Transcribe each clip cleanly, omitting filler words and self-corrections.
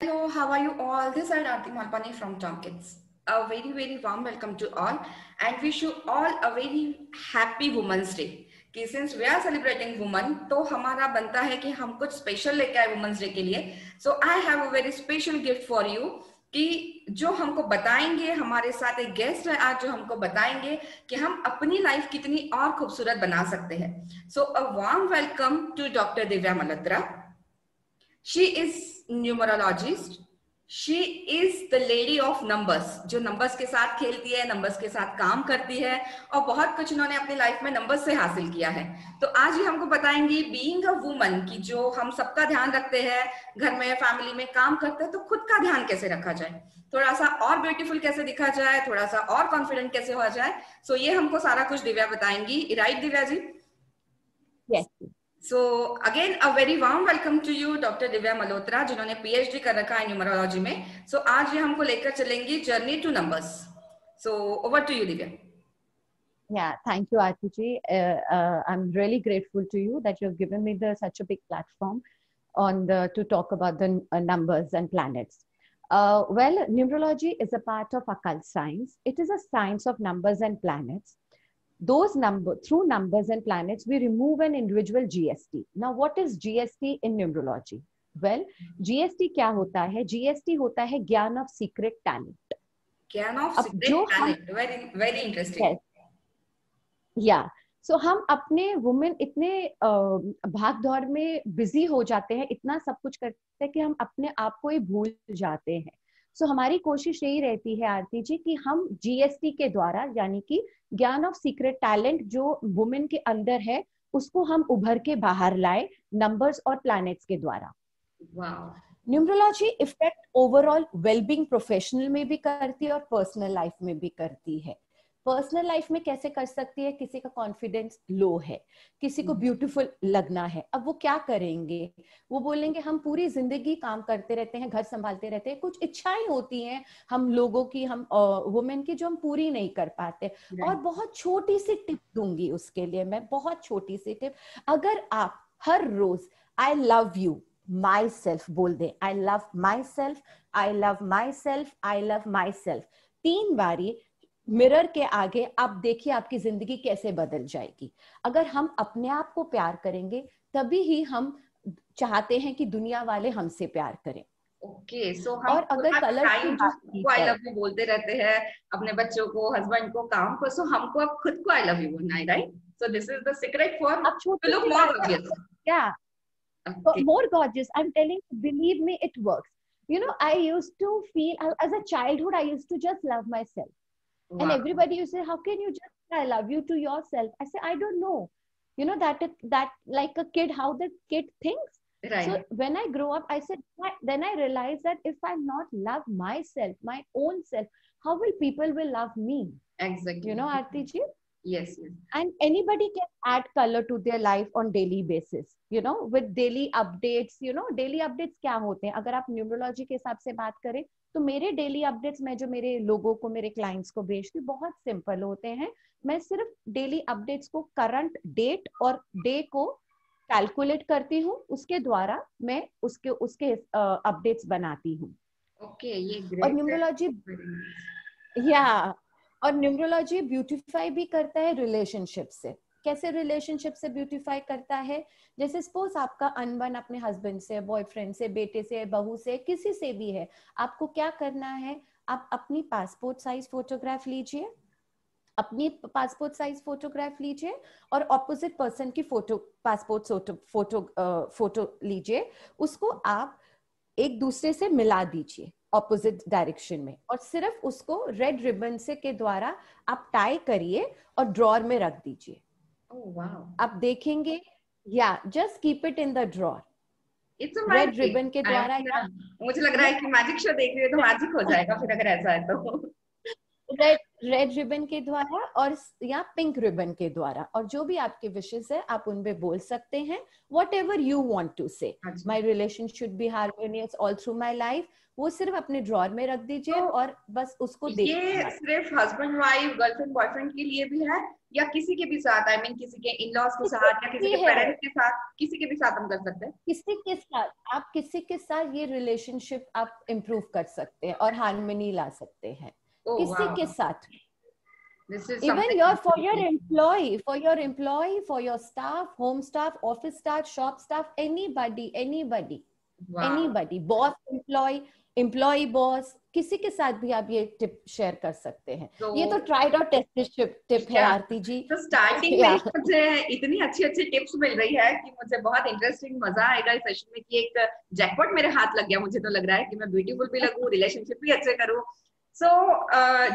Hello, how are you all? This is Arti Malpani from Tom Kids. A very warm welcome to all and wish you all a very happy Women's Day. कि since we are celebrating women, तो हमारा बनता है कि हम कुछ special लेके आए वुमेन्स डे के लिए. So I have a very special gift for you कि जो हमको बताएंगे, हमारे साथ एक गेस्ट है आज जो हमको बताएंगे कि हम अपनी लाइफ कितनी और खूबसूरत बना सकते हैं. So a warm welcome to Dr. Divya Malhotra. She is numerologist. She is the lady of numbers, जो नंबर्स के साथ खेलती है, नंबर्स के साथ काम करती है और बहुत कुछ उन्होंने अपनी लाइफ में नंबर्स से हासिल किया है. तो आज ये हमको बताएंगी बीइंग अ वुमन की जो हम सबका ध्यान रखते हैं, घर में फैमिली में काम करते हैं, तो खुद का ध्यान कैसे रखा जाए, थोड़ा सा और ब्यूटीफुल कैसे दिखा जाए, थोड़ा सा और कॉन्फिडेंट कैसे हो जाए. सो ये हमको सारा कुछ दिव्या बताएंगी. Right Divya ji? Yes. So again a very warm welcome to you Dr. Divya Malhotra जिन्होंने PhD कर रखा है न्यूमरोलॉजी में. So आज ये हमको लेकर चलेंगी journey two numbers. So over to you Divya. Yeah, thank you Aarti ji. I'm really grateful to you that you've given me such a big platform to talk about the numbers and planets. Well, numerology is a part of occult science. It is a science of numbers and planets. Through numbers and planets, we remove an individual GST. Now, what is GST in numerology? Well, GST क्या होता है? GST होता है ज्ञान of secret talent. ज्ञान of secret talent. Very interesting. Yes. Yeah. So हम अपने women इतने भाग दौड़ में बिजी हो जाते हैं, इतना सब कुछ करते हैं कि हम अपने आप को ही भूल जाते हैं. सो हमारी कोशिश यही रहती है आरती जी कि हम जीएसटी के द्वारा, यानी कि ज्ञान ऑफ सीक्रेट टैलेंट जो वुमेन के अंदर है, उसको हम उभर के बाहर लाए नंबर्स और प्लैनेट्स के द्वारा. Numerology effect overall wellbeing professional में भी करती है और पर्सनल लाइफ में भी करती है. पर्सनल लाइफ में कैसे कर सकती है? किसी का कॉन्फिडेंस लो है, किसी को ब्यूटीफुल लगना है, अब वो क्या करेंगे? वो बोलेंगे हम पूरी जिंदगी काम करते रहते हैं, घर संभालते रहते हैं, कुछ इच्छाएं होती हैं हम लोगों की, हम वुमेन की, जो हम पूरी नहीं कर पाते. और बहुत छोटी सी टिप दूंगी उसके लिए मैं, बहुत छोटी सी टिप. अगर आप हर रोज I love you myself बोल दे, I love myself, I love myself, I love myself 3 बारी मिरर के आगे, आप देखिए आपकी जिंदगी कैसे बदल जाएगी. अगर हम अपने आप को प्यार करेंगे तभी ही हम चाहते हैं कि दुनिया वाले हमसे प्यार करें. ओके, सो हम और अगर कलर आई लव यू बोलते रहते हैं अपने बच्चों को, हस्बैंड को, काम को, सो हमको अब खुद को आई लव यू बोलना है, right? So this is the secret for to look more gorgeous. या more gorgeous. I'm telling you, believe me, it works. You know, I used to feel, as a childhood, I used to just love myself. Wow. And everybody used to say, how can you just say I love you to yourself? I say, I don't know. You know, that like a kid, how the kid thinks. Right. So when I grew up, I said, then I realized that if I not love myself, my own self, how will people will love me? Exactly. You know, Aarti ji? Yes. And anybody can add color to their life on daily basis, you know, with daily updates. You know, daily updates क्या होते हैं? अगर आप numerology के हिसाब से बात करें तो मेरे डेली अपडेट्स मैं जो मेरे लोगों को, मेरे क्लाइंट्स को भेजती हूँ, बहुत सिंपल होते हैं. मैं सिर्फ डेली अपडेट्स को करंट डेट और डे को कैलकुलेट करती हूँ, उसके द्वारा मैं उसके अपडेट्स बनाती हूँ. ओके, ये और न्यूमरोलॉजी और न्यूमरोलॉजी ब्यूटिफाई भी करता है रिलेशनशिप से. कैसे रिलेशनशिप से ब्यूटिफाई करता है? जैसे सपोज आपका अनबन अपने हस्बैंड से, बॉयफ्रेंड से, बेटे से, बहू से, किसी से भी है, आपको क्या करना है? आप अपनी पासपोर्ट साइज फोटोग्राफ लीजिए, अपनी पासपोर्ट साइज फोटोग्राफ लीजिए और ऑपोजिट पर्सन की पासपोर्ट फोटो लीजिए, उसको आप एक दूसरे से मिला दीजिए ऑपोजिट डायरेक्शन में, और सिर्फ उसको रेड रिबन से के द्वारा आप टाई करिए और ड्रॉर में रख दीजिए. आप देखेंगे, या just keep it in the drawer. Red ribbon के द्वारा. मुझे लग रहा है कि मैजिक शो देख रही है तो मैजिक हो जाएगा फिर अगर ऐसा है तो. रेड रिबन के द्वारा और या पिंक रिबन के द्वारा, और जो भी आपके विशेस है आप उन पे बोल सकते हैं whatever you want to say. My relation should be harmonious all through my life, वो सिर्फ अपने ड्रॉर में रख दीजिए तो और बस उसको देखिए. ये सिर्फ हस्बैंड वाइफ गर्लफ्रेंड बॉयफ्रेंड के लिए भी है या किसी के भी साथ, आई मीन किसी के इन-लॉज के साथ या किसी के पेरेंट्स के साथ, किसी के भी साथ हम कर सकते हैं? किसी के साथ आप किसी के साथ ये रिलेशनशिप आप इम्प्रूव कर सकते हैं और हार्मनी ला सकते हैं. Oh, किसी wow. के साथ, This is even something your for your employee, for your staff, home staff, office staff, shop staff, anybody, boss, employee boss, किसी के साथ भी आप ये टिप शेयर कर सकते हैं. ये तो ट्राइड और टेस्टेड टिप है आरती जी. तो स्टार्टिंग में मुझे इतनी अच्छी अच्छी टिप्स मिल रही है कि मुझे बहुत इंटरेस्टिंग मजा आएगा इस सेशन में कि एक जैकपॉट मेरे हाथ लग गया. मुझे तो लग रहा है कि मैं ब्यूटीफुल भी लगूं, रिलेशनशिप भी अच्छे करूं. सो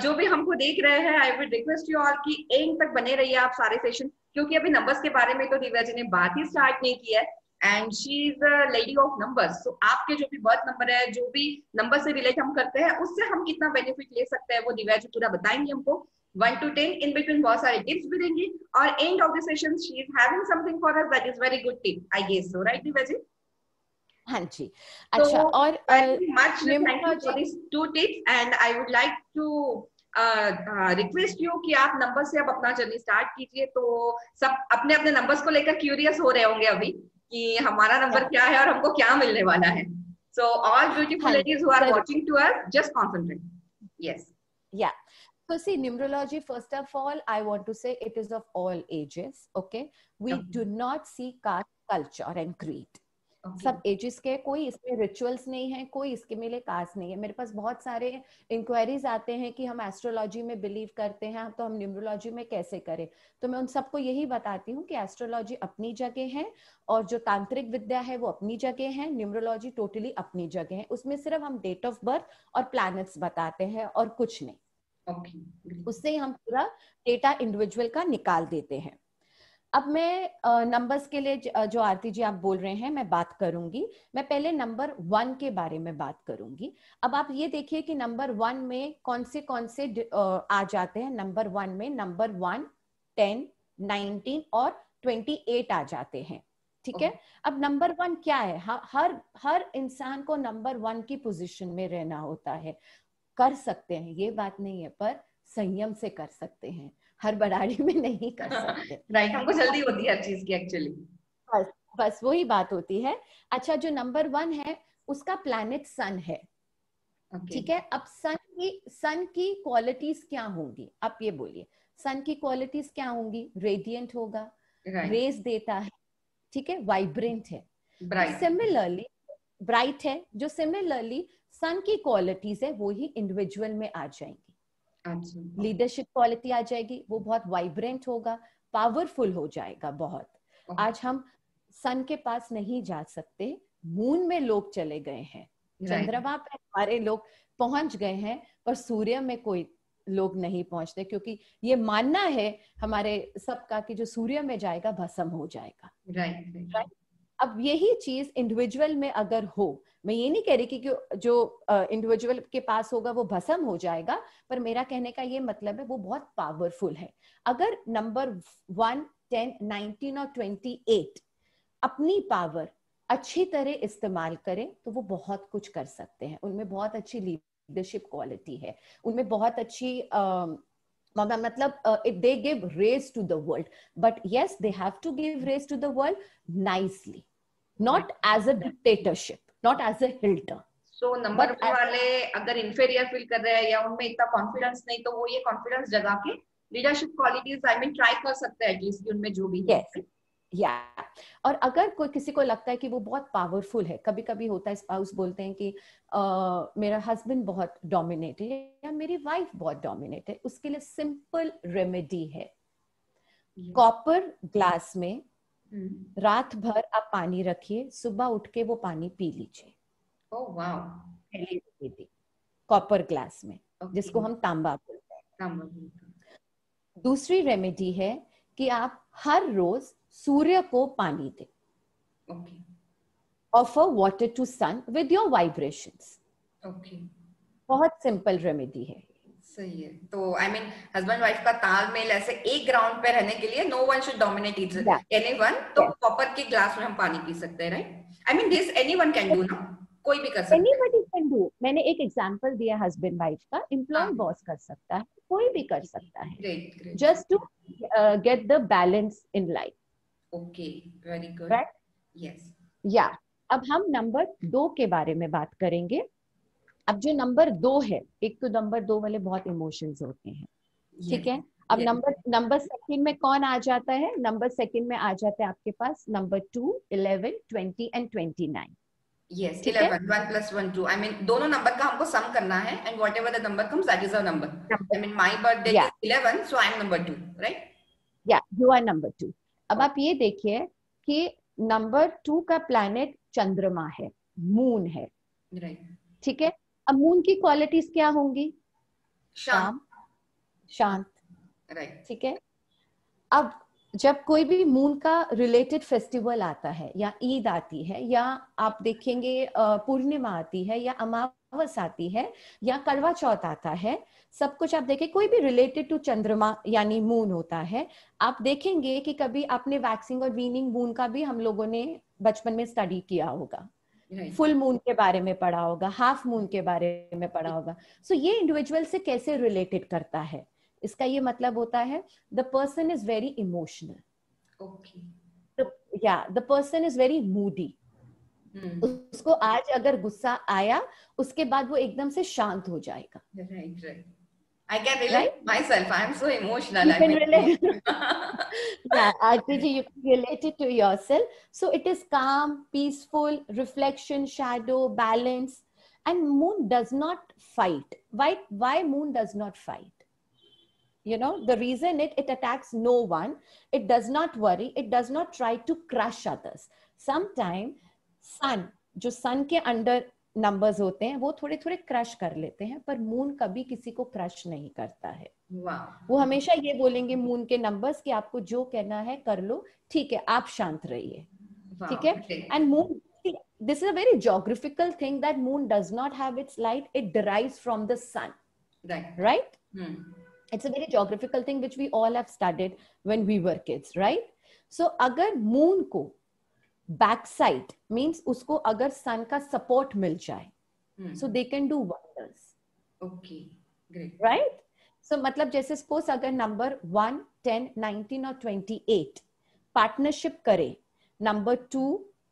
जो भी हमको देख रहे हैं, I would request you all कि एंड तक बने रहिए आप सारे सेशन, क्योंकि अभी नंबर्स के बारे में तो दिव्या जी ने बात ही स्टार्ट नहीं की है and she is a lady of numbers. So आपके जो भी बर्थ नंबर है, जो भी नंबर से रिलेट हम करते हैं, उससे हम कितना बेनिफिट ले सकते हैं वो दिव्या जी पूरा बताएंगे हमको. 1 to 10 इन बिटवीन बहुत सारे टिप्स भी देंगी और end of the session she is having something for us that is very good tip, I guess so, right Divya ji? हाँ जी. अच्छा, और much thank you for these 2 tips and I would like to request you कि आप number से अब अपना journey start कीजिए. तो सब अपने अपने नंबर्स को लेकर क्यूरियस हो रहे होंगे अभी कि हमारा नंबर क्या है और हमको क्या मिलने वाला है. So all beautiful ladies who are watching to us, just concentrate. Yes. Yeah. So see, numerology, first of all, I want to say it is of all ages. Okay. We do not see caste, culture and creed. सब edges के, कोई इसमें rituals नहीं है, कोई इसके में cast नहीं है. मेरे पास बहुत सारे इंक्वायरीज आते हैं कि हम एस्ट्रोलॉजी में बिलीव करते हैं तो हम न्यूमरोलॉजी में कैसे करें. तो मैं उन सबको यही बताती हूँ कि एस्ट्रोलॉजी अपनी जगह है और जो तांत्रिक विद्या है वो अपनी जगह है, न्यूमरोलॉजी टोटली अपनी जगह है. उसमें सिर्फ हम डेट ऑफ बर्थ और प्लैनेट्स बताते हैं और कुछ नहीं. उससे हम पूरा डेटा इंडिविजुअल का निकाल देते हैं. अब मैं नंबर्स के लिए जो आरती जी आप बोल रहे हैं मैं बात करूंगी. मैं पहले नंबर 1 के बारे में बात करूंगी. अब आप ये देखिए कि नंबर 1 में कौन से आ जाते हैं. नंबर 1 में नंबर 1, 10, 19 और 28 आ जाते हैं. ठीक है. अब नंबर 1 क्या है? हर इंसान को नंबर 1 की पोजीशन में रहना होता है. कर सकते हैं, ये बात नहीं है, पर संयम से कर सकते हैं, हर बड़ाड़ी में नहीं कर सकते. राइट, हमको जल्दी होती है हर चीज की एक्चुअली. बस वही बात होती है. अच्छा, जो नंबर 1 है उसका प्लैनेट सन है. ठीक है. अब सन की क्वालिटीज क्या होंगी आप ये बोलिए. सन की क्वालिटीज क्या होंगी? रेडियंट होगा, रेज देता है. ठीक है. वाइब्रेंट है. सिमिलरली ब्राइट है. जो सिमिलरली सन की क्वालिटीज है वो ही इंडिविजुअल में आ जाएंगी. लीडरशिप क्वालिटी आ जाएगी, वो बहुत वाइब्रेंट होगा, पावरफुल हो जाएगा बहुत. आज हम सन के पास नहीं जा सकते, मून में लोग चले गए हैं, चंद्रमा पे हमारे लोग पहुंच गए हैं, पर सूर्य में कोई लोग नहीं पहुंचते, क्योंकि ये मानना है हमारे सबका कि जो सूर्य में जाएगा भस्म हो जाएगा. राइट. अब यही चीज इंडिविजुअल में अगर हो, मैं ये नहीं कह रही कि जो इंडिविजुअल के पास होगा वो भस्म हो जाएगा, पर मेरा कहने का ये मतलब है वो बहुत पावरफुल है. अगर नंबर 1, 10, 19 और 28 अपनी पावर अच्छी तरह इस्तेमाल करें तो वो बहुत कुछ कर सकते हैं. उनमें बहुत अच्छी लीडरशिप क्वालिटी है, उनमें बहुत अच्छी मतलब they give raise to the world, but yes, they have to give raise to the world nicely, not as a dictatorship, not as a hilter. So number वाले अगर इंफीरियर फील कर रहे हैं या उनमें इतना कॉन्फिडेंस नहीं, तो वो ये कॉन्फिडेंस जगा के leadership qualities I mean try कर सकते हैं एटलीस्ट उनमें जो भी है. या और अगर कोई किसी को लगता है कि वो बहुत पावरफुल है, कभी कभी होता है स्पाउस बोलते हैं कि मेरा हस्बैंड बहुत डोमिनेट है या मेरी वाइफ बहुत डोमिनेट है, उसके लिए सिंपल रेमेडी है. कॉपर ग्लास में रात भर आप पानी रखिए, सुबह उठ के वो पानी पी लीजिए. Oh wow. कॉपर ग्लास में, जिसको हम तांबा बोलते हैं. दूसरी रेमेडी है कि आप हर रोज सूर्य को पानी दें. Offer water to sun with your vibrations. बहुत सिंपल रेमेडी है. सही है। तो आई मीन हस्बैंड वाइफ का तालमेल ऐसे एक ग्राउंड पे रहने के लिए नो वन शुड डोमिनेट या एनीवन, तो कॉपर के ग्लास में हम पानी पी सकते हैं, right? I mean this anyone can do ना, कोई भी कर सकता है। Anybody can do. मैंने एक एग्जांपल दिया हस्बैंड वाइफ का, एम्प्लॉय हाँ, बॉस कर सकता है, कोई भी कर सकता है, great great. Just to get the balance in life, okay, very good. Right? Yes. या अब हम नंबर 2 के बारे में बात करेंगे। अब जो नंबर 2 है, एक तो नंबर 2 वाले बहुत इमोशंस होते हैं, ठीक है? अब नंबर नंबर सेकंड में कौन आ जाता है? नंबर सेकंड में आ जाता है आपके पास नंबर 2, 11, 20 एंड 29। यस, ठीक है? 11 1 + 1 2, आई मीन दोनों नंबर का हमको सम करना है, and whatever the number comes that is a number. I mean my birth date या is 11, so I am number 2, right? या यू आर नंबर 2। अब आप ये देखिए कि नंबर 2 का प्लैनेट चंद्रमा है, मून है, राइट। ठीक है? अब मून की क्वालिटीज क्या होंगी? शांत। काम, शांत, राइट। ठीक है? अब जब कोई भी मून का रिलेटेड फेस्टिवल आता है, या ईद आती है, या आप देखेंगे पूर्णिमा आती है, या अमावस आती है, या करवा चौथ आता है, सब कुछ आप देखें कोई भी रिलेटेड टू चंद्रमा यानी मून होता है, आप देखेंगे कि कभी आपने वैक्सिंग और वीनिंग मून का भी हम लोगों ने बचपन में स्टडी किया होगा, फुल मून के बारे में पढ़ा होगा, हाफ मून के बारे में पढ़ा होगा। सो ये इंडिविजुअल से कैसे रिलेटेड करता है, इसका ये मतलब होता है the person is very emotional, okay. या the person is very moody. उसको आज अगर गुस्सा आया, उसके बाद वो एकदम से शांत हो जाएगा। Right right. I can relate right? myself. I am so emotional. You I can mean, relate. Yeah, RPG, you can relate it to yourself. So it is calm, peaceful, reflection, shadow, balance. And moon does not fight. Why moon does not fight? You know, the reason it attacks no one, it does not worry, it does not try to crush others. Sometimes sun, जो sun के under numbers होते हैं, वो थोड़े थोड़े crush कर लेते हैं, पर मून कभी किसी को क्रश नहीं करता है। वो हमेशा ये बोलेंगे मून के नंबर्स कि आपको जो कहना है कर लो, ठीक है, आप शांत रहिए, ठीक है? And moon, this is a very geographical thing that moon does not have its light, it derives from the sun, right? It's a very geographical thing which we all have studied when we were kids, right? So अगर moon को back side means उसको अगर sun का support मिल जाए, so they can do wonders. Okay, great. Right? So मतलब जैसे suppose अगर नंबर 1, 10, 19 और 28 पार्टनरशिप करे नंबर 2,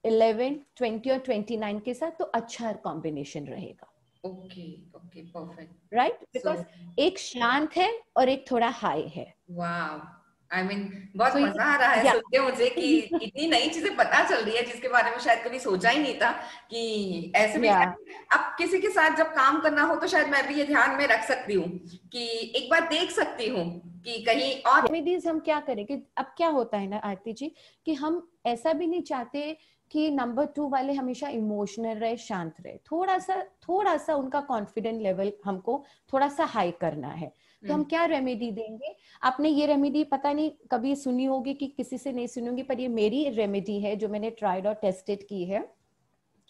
11, 20 और 29 के साथ, तो अच्छा कॉम्बिनेशन रहेगा। Okay okay, perfect. Right? Because एक शांत है और एक थोड़ा हाई है। वाव, आई मीन बहुत मजा आ रहा है सुन के मुझे कि इतनी नई चीजें पता चल रही है जिसके बारे में शायद कभी सोचा ही नहीं था कि ऐसे भी। अब किसी के साथ जब काम करना हो तो शायद मैं भी ये ध्यान में रख सकती हूँ कि एक बार देख सकती हूँ कि कहीं और रेमेडीज हम क्या करें कि अब क्या होता है ना आरती जी, कि हम ऐसा भी नहीं चाहते कि नंबर 2 वाले हमेशा इमोशनल रहे, शांत रहे, थोड़ा सा उनका कॉन्फिडेंट लेवल हमको थोड़ा सा हाई करना है। तो हम क्या रेमेडी देंगे? आपने ये रेमेडी पता नहीं कभी सुनी होगी कि किसी से नहीं सुनी होगी, पर ये मेरी रेमेडी है जो मैंने ट्राइड और टेस्टेड की है,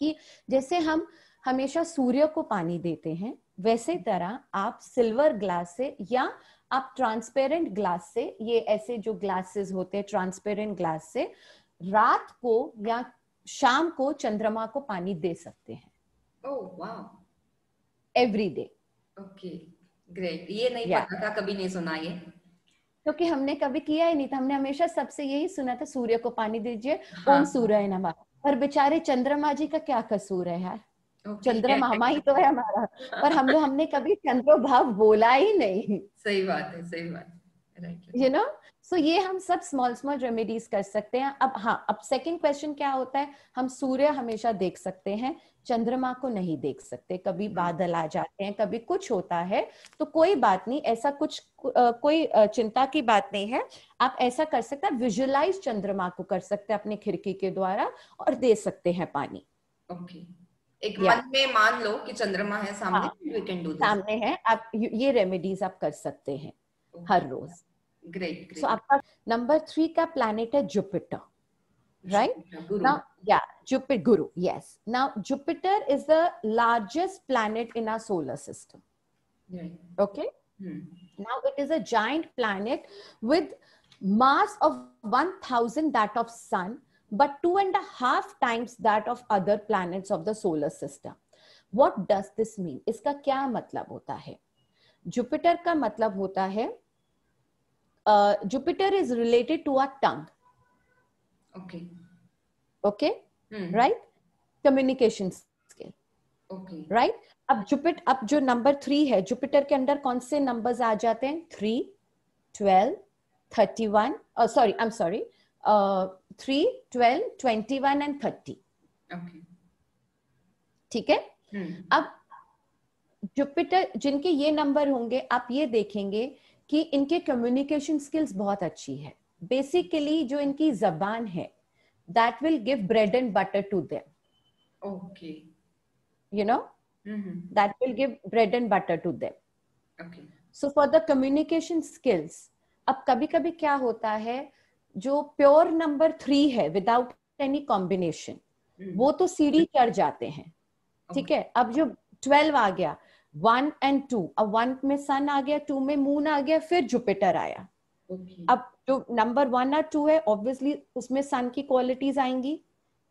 कि जैसे हम हमेशा सूर्य को पानी देते हैं, वैसे तरह आप सिल्वर ग्लास से या आप ट्रांसपेरेंट ग्लास से, ये ऐसे जो ग्लासेस होते हैं ट्रांसपेरेंट ग्लास से, रात को या शाम को चंद्रमा को पानी दे सकते हैं। ओह वाह, एवरी डे। Okay, great. ये नहीं पता था, कभी नहीं सुना ये, क्योंकि हमने कभी किया ही नहीं था। हमने हमेशा सबसे यही सुना था सूर्य को पानी दीजिए, ओम सूर्य नमः। पर बेचारे चंद्रमा जी का क्या कसूर है यार, चंद्रमा ही तो है हमारा, पर हमने कभी चंद्रोभाव बोला ही नहीं। सही बात है, सही बात है, यू नो। सो ये हम सब स्मॉल स्मॉल रेमेडीज कर सकते हैं। अब हाँ, अब सेकंड क्वेश्चन क्या होता है, हम सूर्य हमेशा देख सकते हैं, चंद्रमा को नहीं देख सकते, कभी बादल आ जाते हैं, कभी कुछ होता है, तो कोई बात नहीं, ऐसा कुछ कोई चिंता की बात नहीं है। आप ऐसा कर सकते हैं, विजुअलाइज चंद्रमा को कर सकते हैं अपने खिड़की के द्वारा और दे सकते हैं पानी। ओके, एक मन में मान लो कि चंद्रमा है सामने, we can do this. सामने है, आप ये रेमेडीज आप कर सकते हैं हर रोज। ग्रेट। सो आपका नंबर 3 का प्लैनेट है Jupiter, right? Now, Jupiter, Guru, yes. Now, Jupiter is the largest planet in our solar system. Okay? Now it is a giant planet with mass of 1000 that of sun, but 2.5 times that of other planets of the solar system. What does this mean? इसका क्या मतलब होता है? Jupiter का मतलब होता है, Jupiter is related to our tongue. Okay. Right? Communication skill. Right? अब जो नंबर 3 है, जुपिटर के अंदर कौन से नंबर्स आ जाते हैं? 3, 12, 31, sorry, I'm sorry, 3, 12, 21 and 30. ठीक है? अब जुपिटर जिनके ये नंबर होंगे, आप ये देखेंगे कि इनके कम्युनिकेशन स्किल्स बहुत अच्छी है. बेसिकली जो इनकी जबान है, that will give bread and butter to them. You know? That will give bread and butter to them. So for the communication skills, अब कभी-कभी क्या होता है, जो प्योर नंबर 3 है विदाउट एनी कॉम्बिनेशन, वो तो सीढ़ी चढ़ जाते हैं. ठीक है? अब जो 12 आ गया, 1 and 2, अब 1 में सन आ गया, 2 में मून आ गया, फिर जुपिटर आया. अब जो नंबर 1 और 2 है, ऑब्वियसली उसमें सन की क्वालिटीज आएंगी.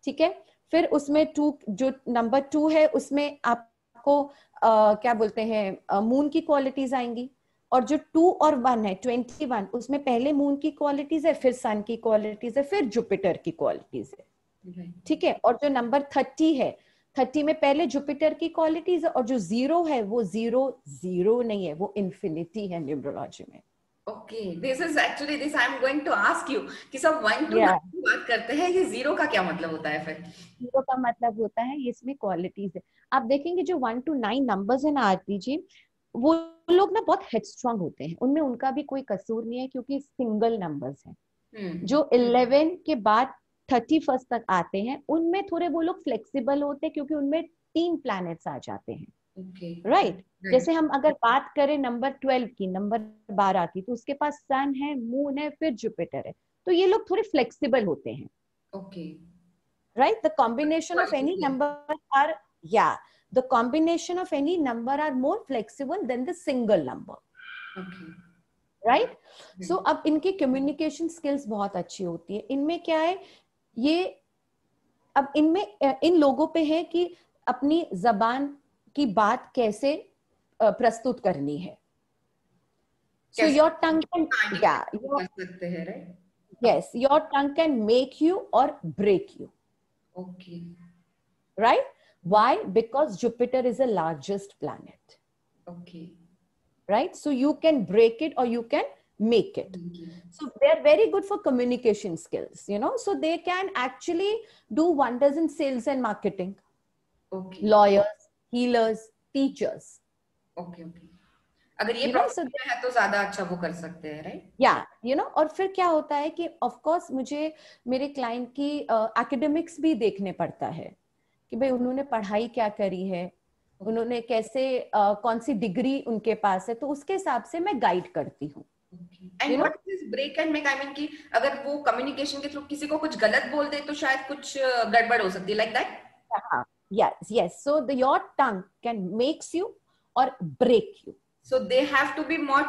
ठीक है? फिर उसमें 2, जो नंबर 2 है, उसमें आपको क्या बोलते हैं, मून की क्वालिटीज आएंगी. और जो 2 और 1 है, 21, उसमें पहले मून की क्वालिटीज है, फिर सन की क्वालिटीज है, फिर जुपिटर की क्वालिटीज है. ठीक है? और जो नंबर 30 है, 30 में पहले जुपिटर की क्वालिटीज है, और जो 0 है, वो 0 नहीं है, वो इन्फिनिटी है न्यूमरोलॉजी में. this is actually this I am going to ask you कि सब 1 to 9 की बात करते हैं, ये 0 का क्या मतलब होता है? फिर 0 का मतलब होता है, ये इसमें क्वालिटीज है. आप देखेंगे जो 1 to 9 नंबर्स है ना आरती जी, वो लोग ना बहुत हेडस्ट्रॉन्ग होते हैं. उनमें उनका भी कोई कसूर नहीं है, क्योंकि सिंगल नंबर्स हैं. जो 11 के बाद 31 तक आते हैं, उनमें थोड़े वो लोग फ्लेक्सिबल होते हैं, क्योंकि उनमें 3 प्लैनेट्स आ जाते हैं. राइट? जैसे हम अगर बात करें नंबर 12 की, नंबर 12 की, तो उसके पास सन है, मून है, फिर जुपिटर है. तो ये लोग थोड़े फ्लेक्सिबल होते हैं. Right? The combination of any number are, the combination of any number are more flexible than the single number. Right? So अब इनकी communication skills बहुत अच्छी होती है. इनमें क्या है, ये अब इनमें इन लोगों पे है कि अपनी जबान की बात कैसे प्रस्तुत करनी है. So your tongue can, yes, your tongue can make you or break you. Right? Why? Because Jupiter is the largest planet. Right? So you can break it or you can make it. So they're very good for communication skills, you know, so they can actually do wonders in sales and marketing. Lawyers, healers, teachers. अगर ये profession में है तो ज्यादा अच्छा वो कर सकते हैं, राइट? यू नो, और फिर क्या होता है कि ऑफ कोर्स मुझे मेरे क्लाइंट की एकेडमिक्स भी देखने पड़ता है कि भाई उन्होंने पढ़ाई क्या करी है, उन्होंने कैसे कौन सी डिग्री उनके पास है, तो उसके हिसाब से मैं गाइड करती हूँ. And what is this break and make? I mean कि अगर वो कम्युनिकेशन के थ्रू किसी को कुछ गलत बोल दे तो शायद कुछ गड़बड़ हो सकती है, like that? Yes. So your tongue can makes you or break you. So they have to be more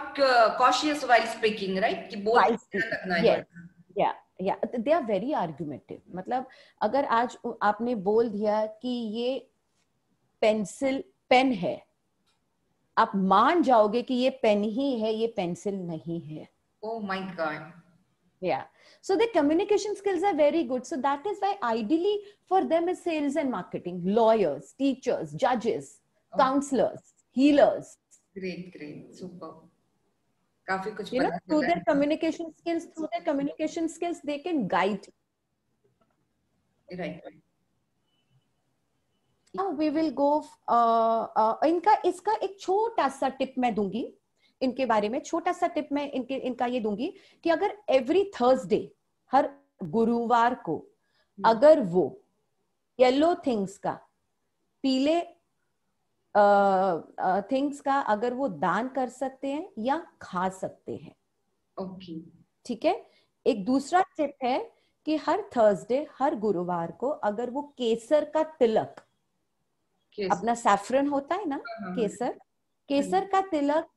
cautious while speaking, right? कि बोल रखना है. Yeah. They are very argumentative. मतलब अगर आज आपने बोल दिया कि ये पेंसिल पेन है, आप मान जाओगे कि ये पेन ही है, ये पेंसिल नहीं है. Oh my God. Yeah. So the communication skills are very good. So that is why ideally for them is sales and marketing, lawyers, teachers, judges, counselors, healers. Great, super. काफी कुछ you know, through their communication skills they can guide. Right. Now we will go इसका एक छोटा सा tip मैं दूंगी इनके बारे में. छोटा सा टिप मैं इनका ये दूंगी कि अगर एवरी थर्सडे, हर गुरुवार को, अगर वो येलो थिंग्स का, पीले थिंग्स का अगर वो दान कर सकते हैं या खा सकते हैं. ठीक है? एक दूसरा टिप है कि हर थर्सडे, हर गुरुवार को अगर वो केसर का तिलक, अपना सैफरन होता है ना, केसर का तिलक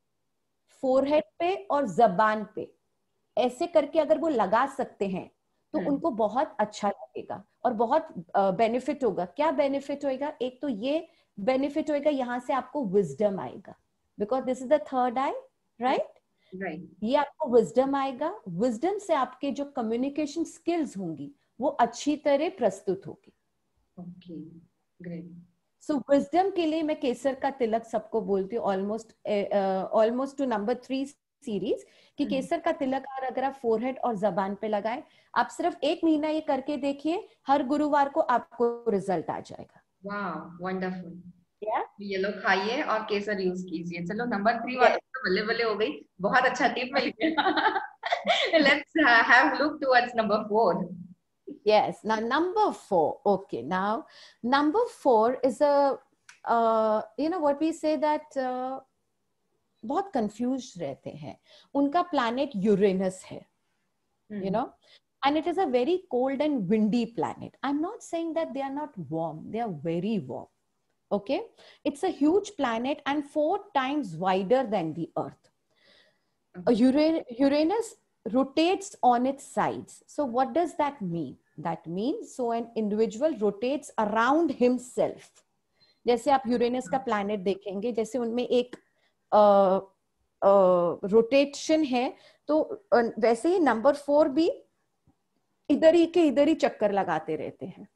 फोरहेड पे और जबान पे ऐसे करके अगर वो लगा सकते हैं तो उनको बहुत अच्छा लगेगा और बहुत बेनिफिट होगा। क्या बेनिफिट होएगा? एक तो ये बेनिफिट होएगा, यहाँ से आपको विजडम आएगा, because this is the third I, right? Right. ये आपको विजडम आएगा, विजडम से आपके जो कम्युनिकेशन स्किल्स होंगी वो अच्छी तरह प्रस्तुत होगी। Okay, great. सो विजडम के लिए मैं केसर का तिलक सबको बोलती हूँ, ऑलमोस्ट टू नंबर 3 सीरीज, कि केसर का तिलक अगर आप फोरहेड और जबान पे लगाए, आप सिर्फ 1 महीना ये करके देखिए, हर गुरुवार को आपको रिजल्ट आ जाएगा। वाह, वंडरफुल। Yeah? ये लोग खाइए और केसर यूज कीजिए। चलो नंबर 3 वाले Yes. तो बल्ले बल्ले हो गई, बहुत अच्छा टिप मिल गया। Let's have look towards number 4। Yes. Now, number 4. Okay. Now, number 4 is a, what we say that बहुत कंफ्यूज रहते हैं। उनका प्लैनेट यूरेनस है, and it is a very cold and windy planet. I'm not saying that they are not warm. They are very warm. Okay. It's a huge planet and 4 times wider than the Earth. Uranus rotates on its sides. So what does that mean? That means so an individual rotates around himself. जैसे आप Uranus का planet देखेंगे, जैसे उनमें एक rotation है, तो वैसे ही नंबर 4 भी इधर ही चक्कर लगाते रहते हैं।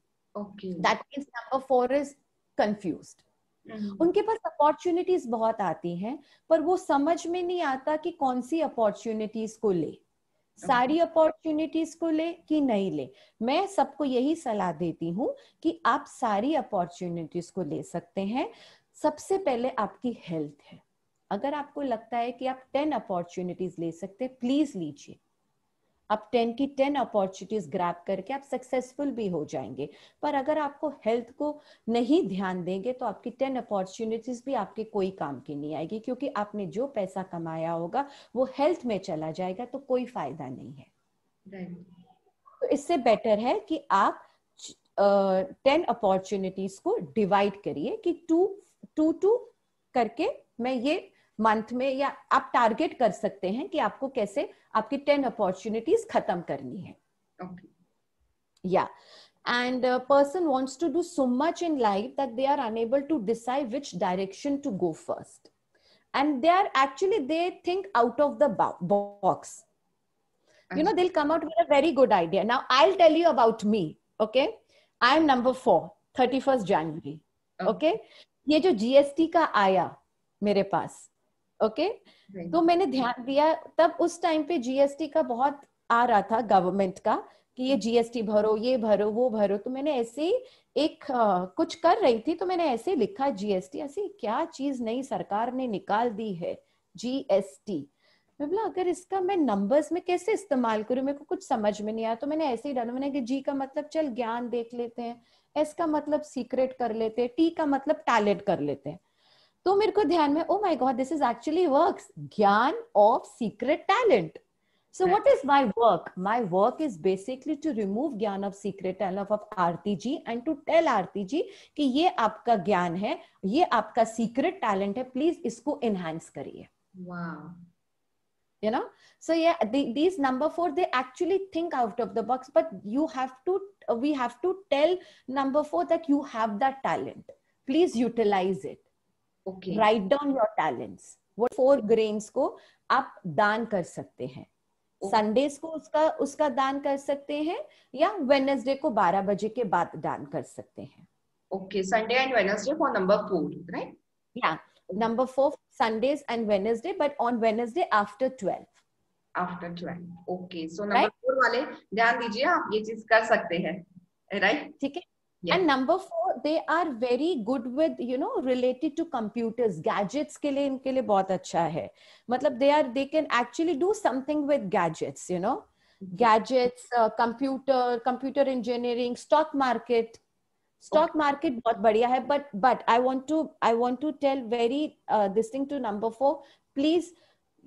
That means number 4 is confused. उनके पास अपॉर्चुनिटीज बहुत आती हैं, पर वो समझ में नहीं आता कि कौन सी अपॉर्चुनिटीज को ले, सारी अपॉर्चुनिटीज को ले कि नहीं ले। मैं सबको यही सलाह देती हूं कि आप सारी अपॉर्चुनिटीज को ले सकते हैं। सबसे पहले आपकी हेल्थ है। अगर आपको लगता है कि आप 10 अपॉर्चुनिटीज ले सकते, प्लीज लीजिए। आप 10 की 10 अपॉर्चुनिटीज ग्रैब करके आप सक्सेसफुल भी हो जाएंगे। पर अगर आपको हेल्थ को नहीं ध्यान देंगे तो आपकी 10 अपॉर्चुनिटीज भी आपके कोई काम की नहीं आएगी, क्योंकि आपने जो पैसा कमाया होगा वो हेल्थ में चला जाएगा, तो कोई फायदा नहीं है। तो इससे बेटर है कि आप 10 अपॉर्चुनिटीज को डिवाइड करिए कि 2 करके मैं ये मंथ में, या आप टारगेट कर सकते हैं कि आपको कैसे आपकी 10 अपॉर्चुनिटीज खत्म करनी है। Yeah. And a person wants to do so much in life that they are unable to decide which direction to go first. And they think out of the box. They'll come out with a very good idea. Now, I'll tell you about me. Okay. I'm number 4, 31st January. Okay. ये जो GST का आया मेरे पास, okay, तो मैंने ध्यान दिया, तब उस टाइम पे GST का बहुत आ रहा था गवर्नमेंट का कि ये GST भरो, ये भरो, वो भरो। तो मैंने ऐसे ही एक कुछ कर रही थी, तो मैंने ऐसे ही लिखा GST, ऐसी क्या चीज नई सरकार ने निकाल दी है GST। मैं बोला अगर इसका मैं नंबर्स में कैसे इस्तेमाल करूं, मेरे को कुछ समझ में नहीं आया। तो मैंने ऐसे ही डाला, मैंने कि G का मतलब चल ज्ञान देख लेते हैं, S का मतलब सीक्रेट कर लेते हैं, T का मतलब टैलेंट कर लेते हैं। तो मेरे को ध्यान में, oh my god, this is actually works, ज्ञान of secret talent. So what is my work? My work is basically to remove ज्ञान of secret talent of Aarti ji and to tell Aarti ji कि ये आपका ज्ञान है, ये आपका secret talent है, प्लीज इसको enhance करिए। Wow. So yeah, these number 4, they actually think out of the box, but we have to tell number 4 that you have that talent. Please utilize it. Okay. Write down your talents. वो 4 grains को आप दान कर सकते हैं। Sundays को उसका दान कर सकते हैं, या वेडनेसडे को 12 बजे के बाद दान कर सकते हैं। Okay, Sunday and Wednesday for number 4, right? Yeah, number 4 Sundays and Wednesday, but on Wednesday after 12। After 12, okay. So number 4 वाले ध्यान दीजिए, आप ये चीज कर सकते हैं, राइट? ठीक है। And number 4, they are very good with, related to computers, gadgets के लिए इनके लिए बहुत अच्छा है। मतलब they can actually do something with gadgets, gadgets, computer engineering, stock market बहुत बढ़िया है। But I want to tell very this thing to number 4, please,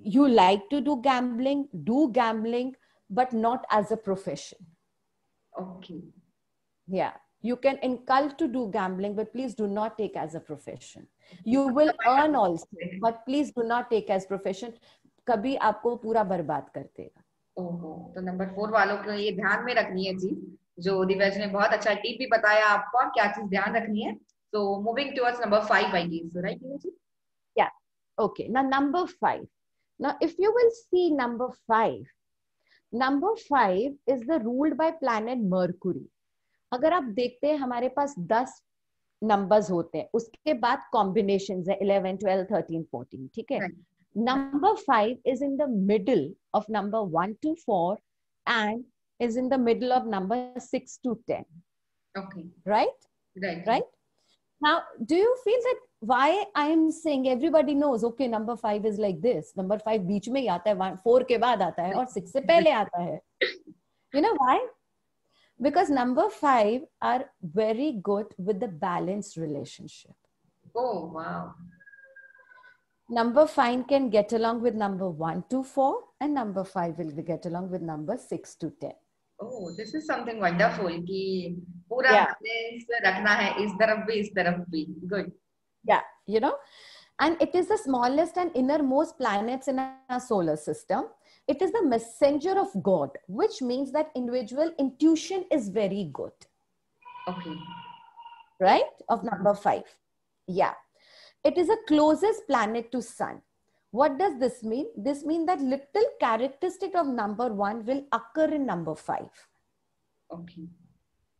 you like to do gambling, but not as a profession. Okay. Yeah. You can inculcate to do gambling, but please do not take as a profession. You will earn also, but please do not take as profession. कभी आपको पूरा बर्बाद कर देगा। ओहो, तो number 4 वालों को ये ध्यान में रखनी है चीज, जो दिव्या जी ने बहुत अच्छा टिप भी बताया आपको क्या चीज ध्यान रखनी है। So moving towards number 5, I guess, right, Divyaj ji? Yeah. Okay. Now number 5. Now if you will see number 5, number 5 is the ruled by planet Mercury. अगर आप देखते हैं हमारे पास 10 नंबर्स होते हैं, उसके बाद कॉम्बिनेशंस है 11, 12, 13, 14, ठीक है। Number 5 is in the middle of number 1 to 4 and is in the middle of number 6 to 10. Okay. Right? Right? Now, do you feel that why I am saying everybody knows, okay, number 5 is like this. Number 5 बीच में ही आता है, 4 के बाद आता है और 6 से पहले आता है. You know why? Because number 5 are very good with the balanced relationship. Oh, wow. Number 5 can get along with number 1 to 4 and number 5 will get along with number 6 to 10. Oh, this is something wonderful कि पूरा balance रखना है, इस तरफ भी इस तरफ भी. Good. Yeah, you know, and it is the smallest and innermost planets in our solar system. It is the messenger of God, which means that individual intuition is very good. Okay. Right? Of number 5. Yeah. It is the closest planet to Sun. What does this mean? This means that little characteristic of number 1 will occur in number 5. Okay.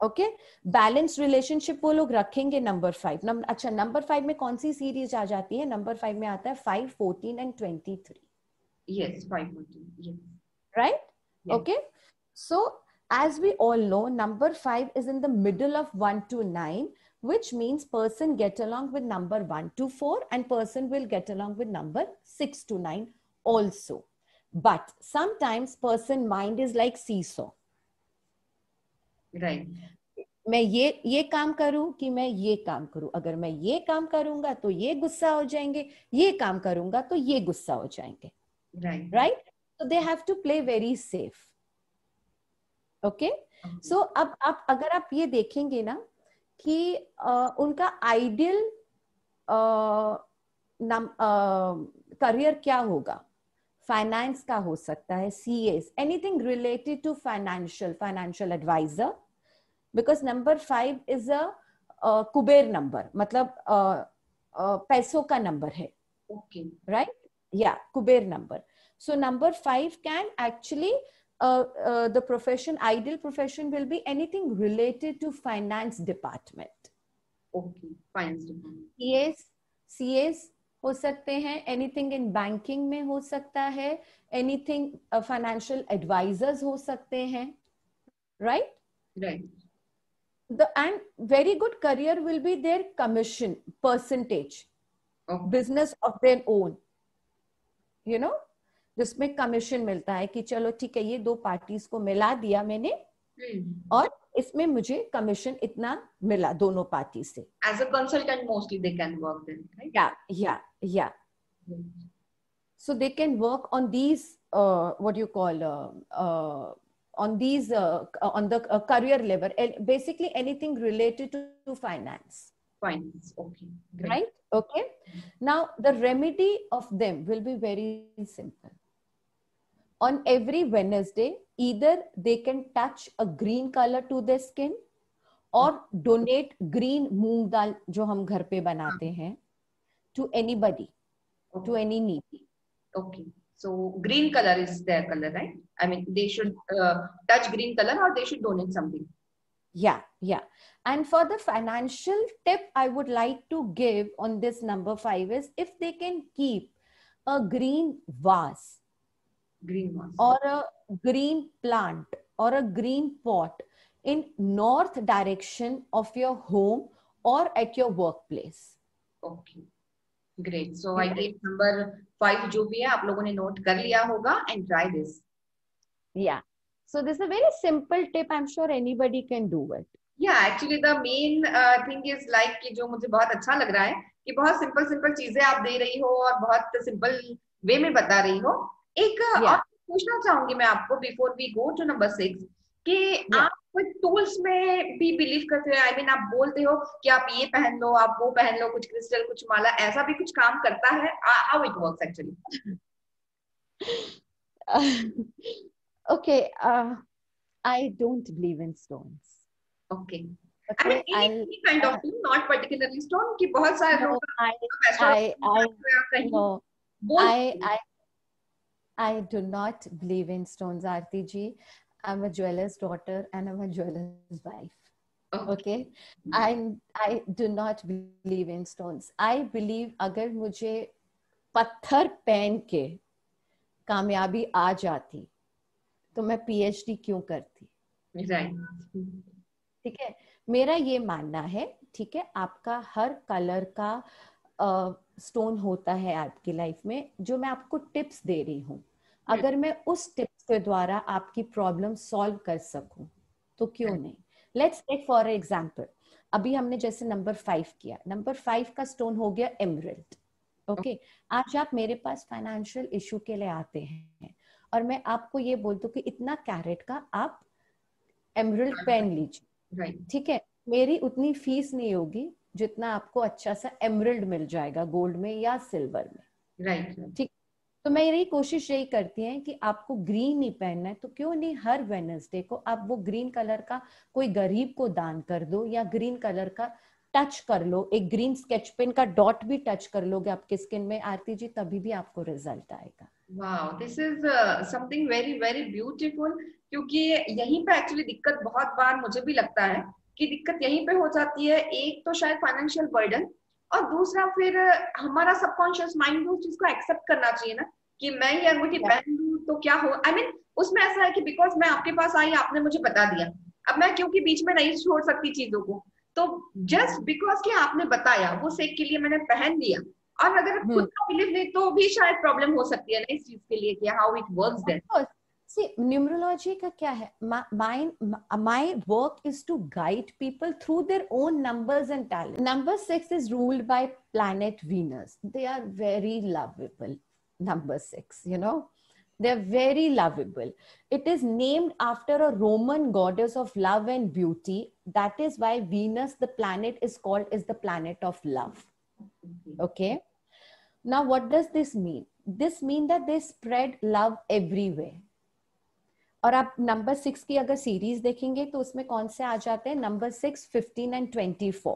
Okay, balance relationship वो लोग रखेंगे number 5. अच्छा, number 5 में कौन सी series आ जाती है? Number 5 में आता है 5, 14 and 23. Yes, 5, 14. Yes. Right? Yes. Okay. So as we all know, number 5 is in the middle of 1 to 9, which means person get along with number 1 to 4 and person will get along with number 6 to 9 also. But sometimes person mind is like seesaw. Right. मैं ये काम करूं कि मैं ये काम करूं, अगर मैं ये काम करूंगा तो ये गुस्सा हो जाएंगे, ये काम करूंगा तो ये गुस्सा हो जाएंगे. Right? So they have to play very safe. Okay? So अब आप अगर आप ये देखेंगे ना कि उनका आइडियल करियर क्या होगा, फाइनेंस का हो सकता है, CS, anything related to financial adviser, because number 5 is a Kuber number, मतलब पैसों का नंबर है. Okay. Right? Yeah, Kuber number. So number 5 can actually the profession, ideal profession will be anything related to finance department. Okay, finance department. CAs हो सकते हैं, anything in banking में हो सकता है, anything financial advisors हो सकते हैं. Right? Right. And very good career will be their commission percentage. Okay. Business of their own. You know, जिसमें कमीशन मिलता है कि चलो ठीक है, ये 2 पार्टीज को मिला दिया मैंने और इसमें मुझे कमीशन इतना मिला दोनों पार्टी से. As a consultant mostly they can work then, right? Yeah. So they can work on these what do you call on these on the career level, basically anything related to finance. Finance. Okay. Great. Right? Okay. Now the remedy of them will be very simple. On every Wednesday, either they can touch a green color to their skin or donate green moong dal जो हम घर पे बनाते हैं to anybody, to any needy. Okay. So green color is their color, right? I mean, they should touch green color or they should donate something. Yeah. And for the financial tip I would like to give on this number 5 is if they can keep a green vase or a green plant or a green pot in north direction of your home or at your workplace. Okay, great. So I gave number 5 जो भी है आप लोगों ने note कर लिया होगा and try this. Yeah. So this is a very simple tip. I'm sure anybody can do it. Yeah, actually the main thing is like कि जो मुझे बहुत अच्छा लग रहा है कि बहुत सिंपल चीजें आप दे रही हो और बहुत सिंपल वे में बता रही हो. एक और पूछना चाहूंगी मैं आपको before we go to number 6 कि आप टूल्स में भी बिलीव करते हो? आई मीन आप बोलते हो कि आप ये पहन लो, आप वो पहन लो, कुछ क्रिस्टल, कुछ माला, ऐसा भी कुछ काम करता है? How it works actually? Okay, I don't believe in stones. Okay. I mean, Okay, any kind of stone, not particularly stone, कि बहुत सारे no, लोग एस्ट्रोलॉजी या कहीं no, बोलते हैं. I I do not believe in stones, Aarti ji. I'm a jeweler's daughter and I'm a jeweler's wife. Okay. Okay, I do not believe in stones. I believe अगर मुझे पत्थर पहन के कामयाबी आ जाती तो मैं पीएचडी क्यों करती. Right. ठीक है, मेरा ये मानना है. ठीक है, आपका हर कलर का स्टोन होता है आपकी लाइफ में. जो मैं आपको टिप्स दे रही हूँ, अगर मैं उस टिप्स के द्वारा आपकी प्रॉब्लम सॉल्व कर सकूं तो क्यों नहीं. लेट्स टेक फॉर एग्जांपल, अभी हमने जैसे नंबर 5 किया, नंबर 5 का स्टोन हो गया एमरल्ड. ओके, आज आप मेरे पास फाइनेंशियल इशू के लिए आते हैं और मैं आपको ये बोल दूं कि इतना कैरेट का आप एमरल्ड पेन लीजिए. Right. ठीक है, मेरी उतनी फीस नहीं होगी जितना आपको अच्छा सा एमरल्ड मिल जाएगा गोल्ड में या सिल्वर में. Right. ठीक, तो मैं यही कोशिश यही करती है कि आपको ग्रीन ही पहनना है तो क्यों नहीं हर वेडनेसडे को आप वो ग्रीन कलर का कोई गरीब को दान कर दो, या ग्रीन कलर का टच कर लो, एक ग्रीन स्केच पेन का डॉट भी टच कर लोगे आपकी स्किन में आरती जी, तभी भी आपको रिजल्ट आएगा. Wow, this is something very very beautiful. क्योंकि यहीं पे एक्चुअली दिक्कत बहुत बार मुझे भी लगता है कि दिक्कत यहीं पे हो जाती है. एक तो शायद फाइनेंशियल बर्डन, और दूसरा फिर हमारा सबकॉन्शियस माइंड भी उस चीज को एक्सेप्ट करना चाहिए ना कि मैं ये अंगूठी पहन लूं तो क्या हो. आई मीन उसमें ऐसा है कि बिकॉज मैं आपके पास आई, आपने मुझे बता दिया, अब मैं क्योंकि बीच में नहीं छोड़ सकती चीजों को, तो जस्ट बिकॉज कि आपने बताया वो सेक के लिए मैंने पहन लिया. और अगर खुद का बिलीव नहीं तो भी शायद प्रॉब्लम हो सकती है ना इस चीज के लिए कि how it works then. See, numerology का क्या है? My work is to guide people through their own numbers and talent. Number 6 is ruled by planet Venus. They are very lovable. Number 6, you know, they're very lovable. It is named after a Roman goddess of love and beauty. That is why Venus, the planet, is the planet of love. Okay. Now, what does this mean? This means that they spread love everywhere. और आप number 6 की अगर series देखेंगे तो उसमें कौन से आ जाते हैं? Number 6, 15 and 24.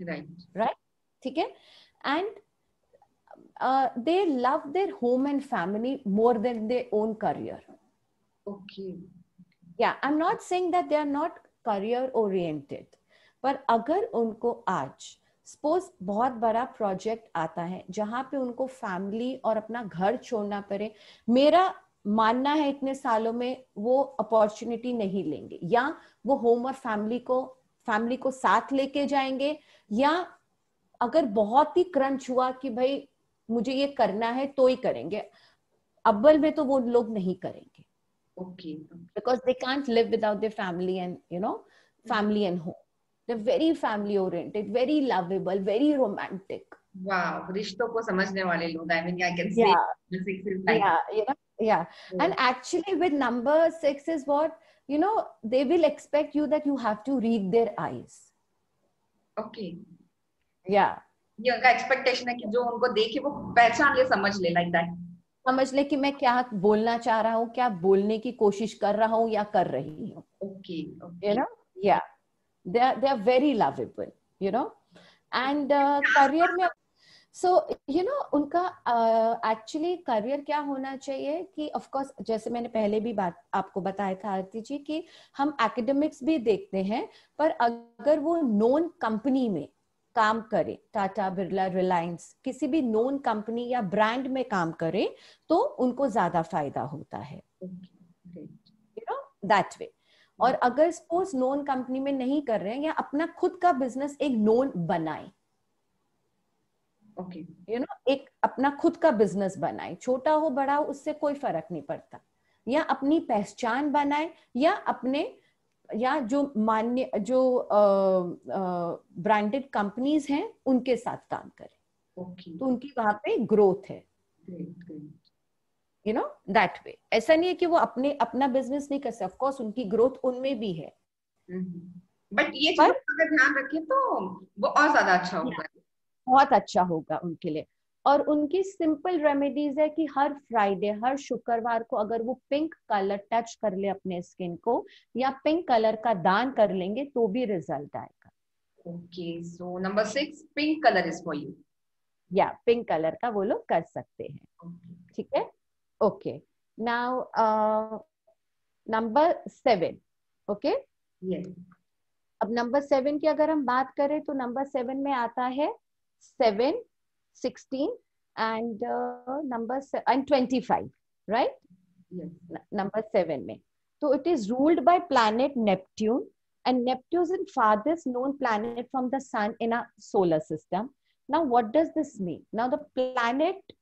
राइट. ठीक है. And they love their home and family more than their own career. Okay. Yeah, I'm not saying that they are not career oriented, पर अगर उनको आज सपोज बहुत बड़ा प्रोजेक्ट आता है जहां पे उनको फैमिली और अपना घर छोड़ना पड़े, मेरा मानना है इतने सालों में वो अपॉर्चुनिटी नहीं लेंगे, या वो होम और फैमिली को साथ लेके जाएंगे, या अगर बहुत ही क्रंच हुआ कि भाई मुझे ये करना है तो ही करेंगे. अव्वल में तो वो लोग नहीं करेंगे. Okay. Because they can't live without their family and, you know, family and home. They're very family oriented, very lovable, very romantic. Wow, रिश्तों को समझने वाले लोग. I mean, I can say Yeah. the 6 is like. Yeah, you know, yeah. And actually with number 6 is what, you know, they will expect you that you have to read their eyes. Okay. Yeah. ये उनका expectation है कि जो उनको देखे वो पहचान ले, समझ ले, like that. समझ ले कि मैं क्या बोलना चाह रहा हूँ, क्या बोलने की कोशिश कर रहा हूँ या कर रही हूँ. Okay. Okay. You know, yeah, they are very lovable, you know. And career में, so you know, उनका actually career क्या होना चाहिए कि of course जैसे मैंने पहले भी बात आपको बताया था आरती जी कि हम academics भी देखते हैं, पर अगर वो known company में काम करे, टाटा, बिरला, रिलायंस, किसी भी नोन कंपनी या ब्रांड में काम करे तो उनको ज्यादा फायदा होता है. यू नो, दैट वे. और अगर सपोज नोन कंपनी में नहीं कर रहे हैं या अपना खुद का बिजनेस एक नोन बनाए, यू नो, एक अपना खुद का बिजनेस बनाए, छोटा हो बड़ा हो उससे कोई फर्क नहीं पड़ता, या अपनी पहचान बनाए, या अपने या जो मान्य जो ब्रांडेड कंपनीज हैं उनके साथ काम करें, तो उनकी वहां पे ग्रोथ है. यू नो, दैट वे. ऐसा नहीं है कि वो अपना बिजनेस नहीं कर सकते, ऑफ कोर्स उनकी ग्रोथ उनमें भी है, बट ये चीज अगर ध्यान रखें तो वो और ज्यादा अच्छा होगा. बहुत अच्छा होगा उनके लिए. और उनकी सिंपल रेमेडीज है कि हर फ्राइडे, हर शुक्रवार को अगर वो पिंक कलर टच कर ले अपने स्किन को या पिंक कलर का दान कर लेंगे तो भी रिजल्ट आएगा। Okay, so number 6 pink colour is for you. या पिंक कलर का वो लोग कर सकते हैं, ओके, ठीक है। Okay, now number 7। Okay, yes, अब नंबर 7 की अगर हम बात करें तो नंबर 7 में आता है 7, 16 and number and 25, right. Yes, number 7 में तो it is ruled by planet Neptune and Neptune is farthest known planet from the sun in a solar system. Now what does this mean? Now the planet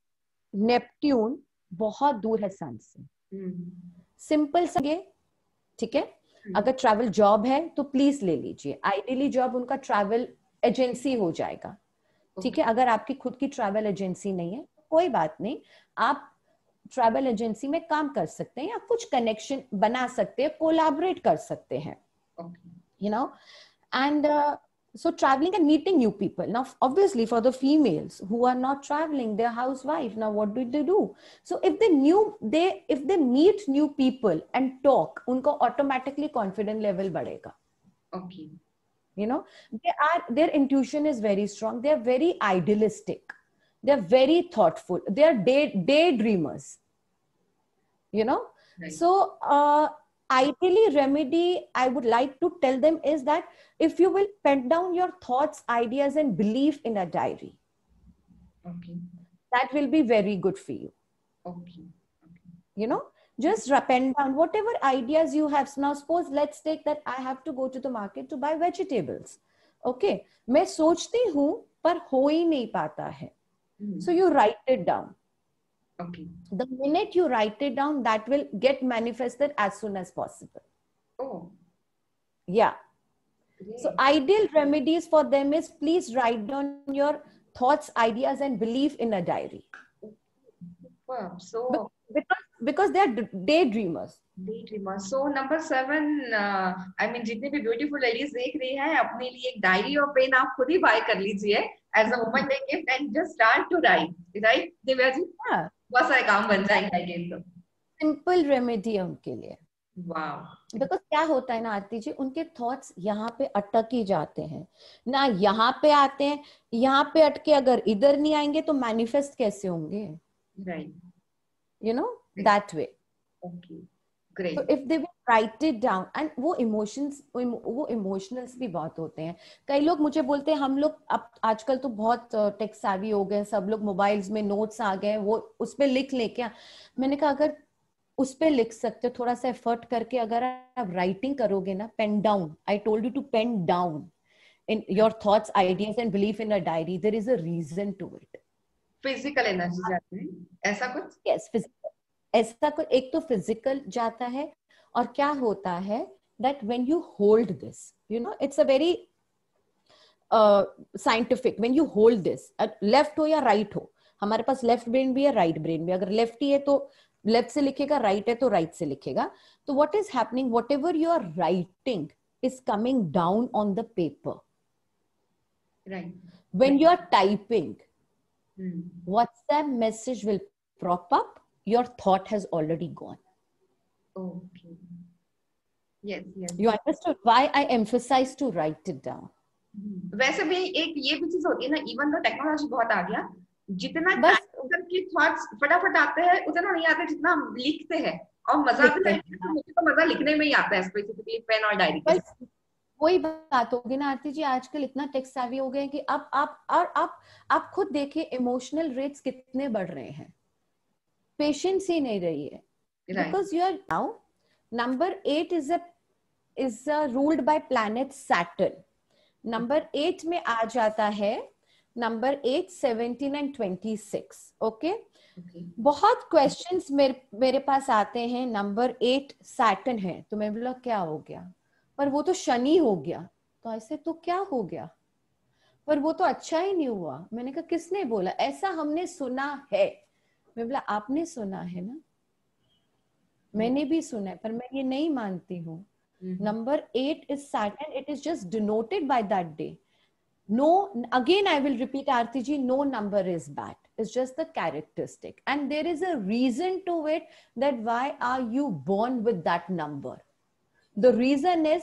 Neptune बहुत दूर है सन से। Simple सा, ठीक है। अगर ट्रैवल जॉब है तो प्लीज ले लीजिए, आइडियली जॉब उनका ट्रैवल एजेंसी हो जाएगा, ठीक है। अगर आपकी खुद की ट्रैवल एजेंसी नहीं है कोई बात नहीं, आप ट्रैवल एजेंसी में काम कर सकते हैं या कुछ कनेक्शन बना सकते हैं, कोलैबोरेट कर सकते हैं, you know. And so traveling and meeting new people. Now obviously for the females who are not traveling, they're housewife, now what do? So if they meet new people and talk, unko automatically confidence level badhega. okay, You know, their intuition is very strong, they are very idealistic, they are very thoughtful, they are daydreamers, you know. right. So ideally remedy I would like to tell them is that if you will pen down your thoughts, ideas and belief in a diary, Okay, that will be very good for you, okay, okay, you know. Just pen down whatever ideas you have. Now suppose let's take that I have to go to the market to buy vegetables, okay, मैं सोचती हूँ पर हो ही नहीं पाता है, so you write it down. okay. The minute you write it down, that will get manifested as soon as possible. Oh, Yeah. great. So ideal remedies for them is please write down your thoughts, ideas and belief in a diary. Wow. So Because they are daydreamers. daydreamer. So number 7, I mean जितने भी beautiful ladies देख रही हैं, अपने लिए एक diary और pen आप खुद ही बाय कर लीजिए as a woman day gift and just start to write, right Divya ji? Yeah. बहुत सारे काम बन जाएंगे आई गेस। Simple remedy है उनके लिए। वाओ। बिकॉज क्या होता है ना आरती जी, उनके थॉट्स यहाँ पे अटक ही जाते हैं ना, यहाँ पे आते हैं, यहाँ पे अटके अगर इधर नहीं आएंगे तो मैनिफेस्ट कैसे होंगे, right, you know, that way. Okay, great. तो if they write it down and वो इमोशनल्स भी बहुत होते हैं। कई लोग मुझे बोलते हैं हम लोग अब आजकल तो बहुत टेक savvy हो गए, सब लोग मोबाइल्स में नोट्स आ गए, वो उस पे लिख ले क्या। मैंने कहा अगर उस पे लिख सकते हो, थोड़ा सा एफर्ट करके अगर आप राइटिंग करोगे ना, pen down, I told you to pen down in your thoughts, ideas and belief in a diary, there is a reason to it. Physical energy जाती है, ऐसा कुछ? यस, ऐसा कुछ, एक तो फिजिकल जाता है, और क्या होता है that when you hold this, you know, it's a very scientific, when you hold this, left हो या राइट हो, हमारे पास लेफ्ट ब्रेन भी है, राइट ब्रेन भी, अगर लेफ्ट ही है तो लेफ्ट से लिखेगा, राइट है तो राइट से लिखेगा। तो what is happening, whatever you are writing is coming down on the paper, right? when you are typing, WhatsApp message will prop up, your thought has already gone. Okay. Yes, yes. You understood why I emphasize to write it down. वैसे भी एक ये भी चीज होती है ना, even तो टेक्नोलॉजी बहुत आ गया, जितना बस करके थॉट्स फटाफट आते हैं उतना नहीं आते जितना हम लिखते हैं। और मजा भी तो मुझे तो मजा लिखने में ही आता है, स्पेसिफिकली पेन और डायरी के साथ। वही बात होगी ना आरती जी, आजकल इतना टेक savvy हो गए कि अब आप खुद देखिए इमोशनल रेट्स कितने बढ़ रहे हैं, पेशेंस ही नहीं रही है, because you are now number 8 is ruled by planet Saturn. Number 8 में आ जाता है नंबर 8, 17 and 26. ओके, बहुत क्वेश्चंस मेरे पास आते हैं, नंबर 8 सैटर्न है, तो मैं बोला क्या हो गया, पर वो तो शनि हो गया, तो ऐसे तो क्या हो गया, पर वो तो अच्छा ही नहीं हुआ। मैंने कहा किसने बोला, ऐसा हमने सुना है। मैं बोला आपने सुना है ना, मैंने भी सुना है, पर मैं ये नहीं मानती हूँ। Number 8 is Saturn, it is just denoted by that day. No, again I will repeat Aarti ji, no number is bad. It's just the characteristic, and there is a reason to it that why are you born with that number. The reason is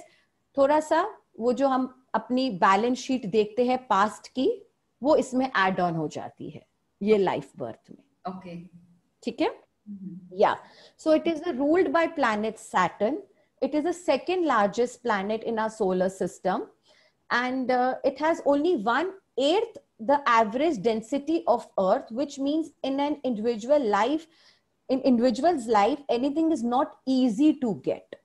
थोड़ा सा वो जो हम अपनी balance sheet देखते हैं past की, वो इसमें एड ऑन हो जाती है ये लाइफ बर्थ में. ओके, ठीक है. Yeah. So it is ruled by planet Saturn. It is the second largest planet in our solar system, and it has only 1/8 the average density of Earth, which means in an individual's life, anything is not easy to get.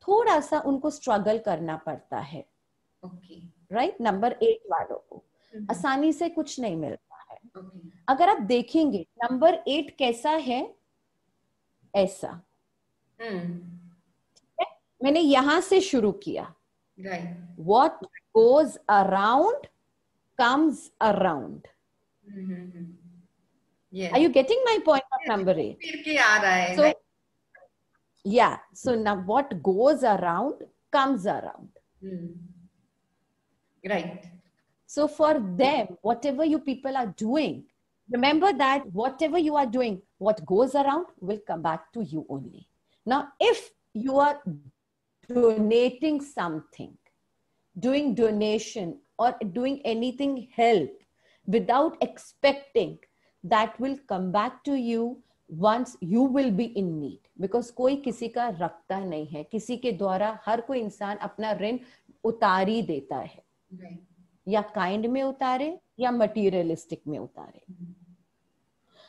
थोड़ा सा उनको struggle करना पड़ता है. Okay, right. Number 8 वालों को आसानी से कुछ नहीं मिलता है. ओके, अगर आप देखेंगे नंबर 8 कैसा है, ऐसा. मैंने यहां से शुरू किया. Right. What goes around comes around. Yes. Are you getting my point of number 8? फिर के आ रहा है. So yeah, so now what goes around comes around. Right. So for them, whatever you people are doing, remember that whatever you are doing, what goes around will come back to you only. Now, if you are donating something, doing donation or doing anything help without expecting, that will come back to you once you will be in need. Because कोई किसी का रखता नहीं है, किसी के द्वारा हर कोई इंसान अपना ऋण उतार ही देता है. Right. या काइंड में उतारे या मटीरियलिस्टिक में उतारे.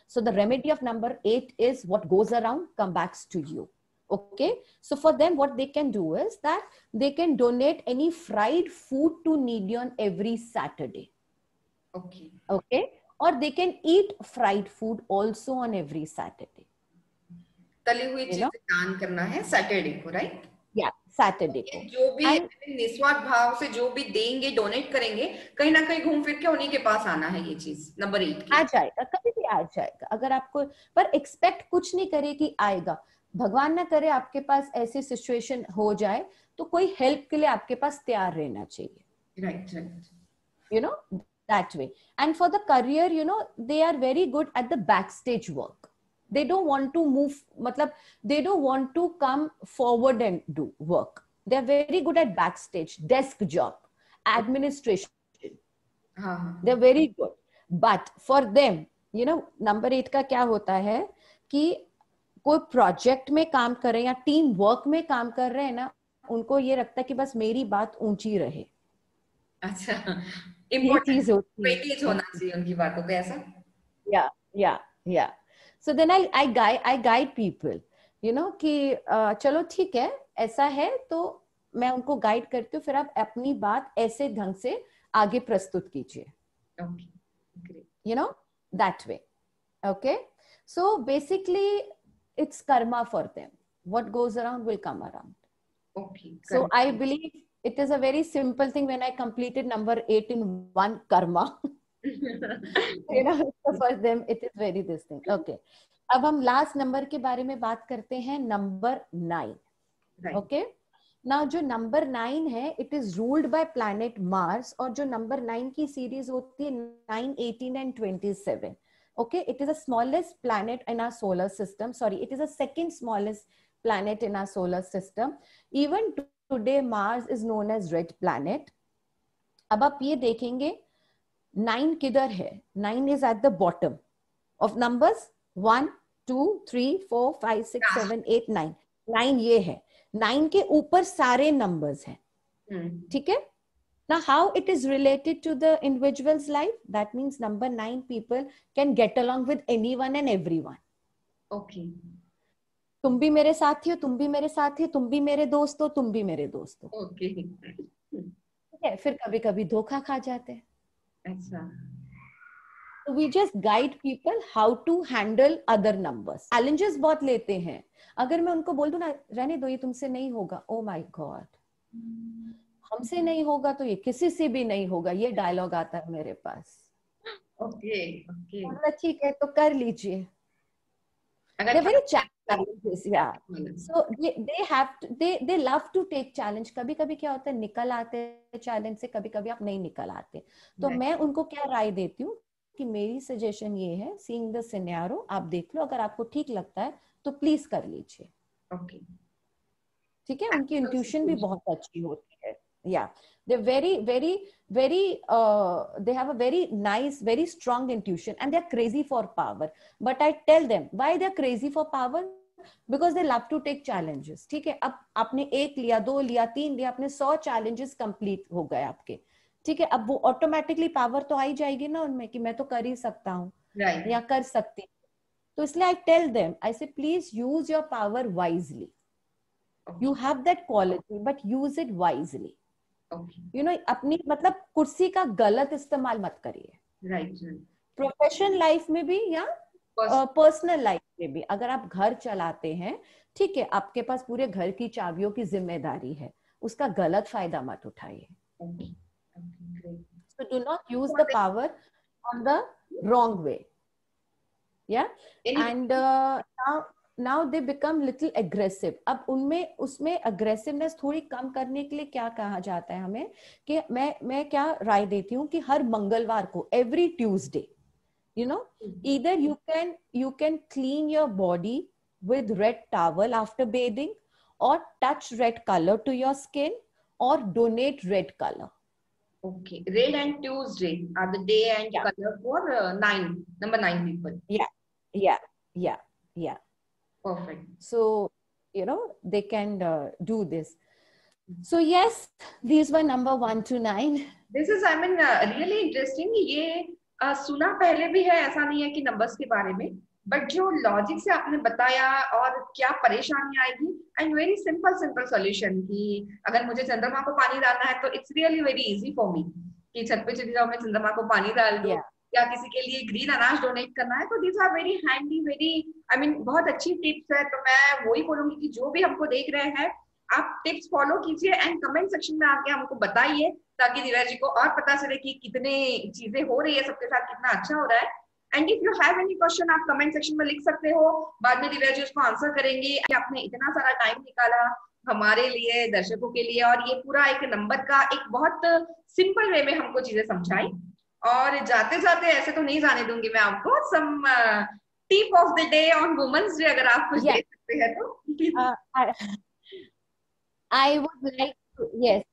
So the remedy of number 8 is what goes around come back to you. Okay, so for them what they can do is that they can donate any fried food to needy on every Saturday. Okay. Okay, or they can eat fried food also on every Saturday. तली हुई चीजें दान करना है Saturday को, right? या Saturday को. जो भी निस्वार्थ भाव से जो भी देंगे, डोनेट करेंगे, कहीं ना कहीं घूम फिर के उन्हीं के पास आना है. ये चीज नंबर 8 की. आ जाएगा, कभी भी आ जाएगा. अगर आपको पर एक्सपेक्ट कुछ नहीं करे कि आएगा. भगवान ना करे आपके पास ऐसी सिचुएशन हो जाए, तो कोई हेल्प के लिए आपके पास तैयार रहना चाहिए. Right, right. You know, that way. And for the career, you know, they are very good at the backstage work. They don't want to move, matlab, they don't want to come forward and do work. They are very good at backstage, desk job, administration. They're very good. But for them, you know, number 8 का क्या होता है कि कोई project में काम कर रहे हैं या टीम वर्क में काम कर रहे हैं ना, उनको ये लगता है कि बस मेरी बात ऊंची रहे. अच्छा, ये चीज होती है. वेटेज होना चाहिए उनकी बातों पे, ऐसा. या So then I guide people, you know, कि चलो ठीक है, ऐसा है तो मैं उनको गाइड करती हूँ. फिर आप अपनी बात ऐसे ढंग से आगे प्रस्तुत कीजिए. Okay, great. You know, that way. Okay, so basically it's karma for them. What goes around will come around. Okay. So I believe it is a very simple thing when I completed number 8 in one karma. You know, so for them it is very this thing. Okay, अब हम last number के बारे में बात करते हैं, number 9. Okay, now जो number 9 है, it is ruled by planet Mars, और जो नंबर 9 की सीरीज होती है 9, 18 and 27. Okay, it is the smallest planet in our solar system. Sorry, it is the second smallest planet in our solar system. Even today Mars is known as red planet. अब आप ये देखेंगे 9 किधर है. 9 is at the bottom of numbers. 1, 2, 3, 4, 5, 6, 7, 8, 9. 9 ये है. 9 के ऊपर सारे numbers हैं. ठीक है. Now, how it is related to the individual's life? That means number 9 people can get along with anyone and everyone. Okay. तुम भी मेरे साथी हो, तुम भी मेरे साथी हो, तुम भी मेरे दोस्त हो, तुम भी मेरे दोस्त हो. Okay. ठीक है. फिर कभी कभी धोखा खा जाते हैं. अच्छा. So we just guide people how to handle other numbers. Challenges बहुत लेते हैं. अगर मैं उनको बोल दूं ना, रहने दो, ये तुमसे नहीं होगा. Oh my God. हमसे नहीं होगा तो ये किसी से भी नहीं होगा. ये डायलॉग आता है मेरे पास. Okay, okay. ठीक है तो कर लीजिए. They're very challenges, yeah. So they love to take challenge. कभी कभी क्या होता है, निकल आते हैं चैलेंज से, कभी कभी आप नहीं निकल आते. तो मैं उनको क्या राय देती हूँ कि मेरी सजेशन ये है, सीइंग द सिनेरियो, आप देख लो, अगर आपको ठीक लगता है तो प्लीज कर लीजिए। ओके, ठीक है, उनकी इंट्यूशन भी बहुत अच्छी होती है। Yeah they very very very they have a very nice, very strong intuition, and they're crazy for power. But I tell them why they're crazy for power, because they love to take challenges. ठीक है, अब आपने 1 लिया, 2 लिया, 3 लिया, आपने 100 challenges complete हो गए आपके। ठीक है, अब वो ऑटोमेटिकली पावर तो आई जाएगी ना उनमें कि मैं तो कर ही सकता हूँ राइट, या कर सकती हूँ। तो इसलिए आई टेल देम, आई से please use your power wisely. You have that quality, but use it wisely. Okay, You know, अपनी मतलब कुर्सी का गलत इस्तेमाल मत करिए, राइट, राइट, प्रोफेशनल लाइफ में भी या पर्सनल लाइफ में भी। अगर आप घर चलाते हैं, ठीक है, आपके पास पूरे घर की चाबियों की जिम्मेदारी है, उसका गलत फायदा मत उठाइए। Okay, great. So do not use the power on the wrong way. Yeah, and now they become little aggressive. अब उनमें उसमें aggressiveness थोड़ी कम करने के लिए क्या कहा जाता है हमें, कि मैं क्या राय देती हूँ कि हर मंगलवार को, every Tuesday, you know, either you can clean your body with red towel after bathing, or touch red color to your skin, or donate red color. Okay, red and Tuesday are the day and Yeah. color for number 9 people. Yeah. Perfect. So, you know, they can do this. So yes, these were number 1 to 9. This is, I mean, really interesting. ये सुना पहले भी है, ऐसा नहीं है कि numbers के बारे में, बट जो लॉजिक से आपने बताया और क्या परेशानी आएगी, and very simple simple solution कि अगर मुझे चंद्रमा को पानी डालना है तो it's really very easy for me कि छत पे चली जाओ, मैं चंद्रमा को पानी डाल दूं, या किसी के लिए ग्रीन अनाज डोनेट करना है, तो these are very handy, very, I mean, बहुत अच्छी टिप्स है। तो मैं वही बोलूंगी कि जो भी हमको देख रहे हैं, आप टिप्स फॉलो कीजिए एंड कमेंट सेक्शन में आके हमको बताइए, ताकि दिव्या जी को और पता चले कि कितने चीजें हो रही है सबके साथ, कितना अच्छा हो रहा है। And if you have any question, आप कमेंट सेक्शन में लिख सकते हो, बाद में दिव्या जी उसको आंसर करेंगे। आपने इतना सारा टाइम निकाला हमारे लिए, दर्शकों के लिए, और ये पूरा एक नंबर का एक बहुत सिंपल वे में हमको चीजें समझाई। और जाते जाते ऐसे तो नहीं जाने दूंगी मैं आपको, some tip of the day on women's day अगर आप कुछ दे सकते हैं तो। I would like to, yes.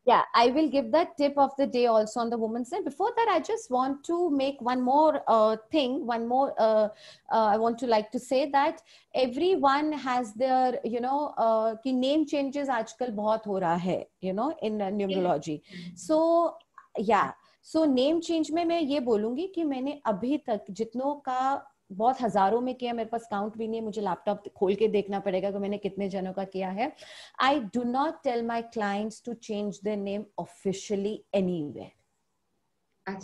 Yeah, I will give that tip of the day also on the Women's Day. Before that, I just want to make one more thing, I want to like to say that everyone has their, you know, ki name changes आजकल बहुत हो रहा है, you know, in numerology. So, yeah. So, name change में मैं ये बोलूंगी कि मैंने अभी तक जितनों का बहुत हजारों में किया, मेरे पास काउंट भी नहीं है, मुझे लैपटॉप खोल के देखना पड़ेगा कि मैंने कितने जनों का किया है। I do not tell my clients to change their name officially anywhere,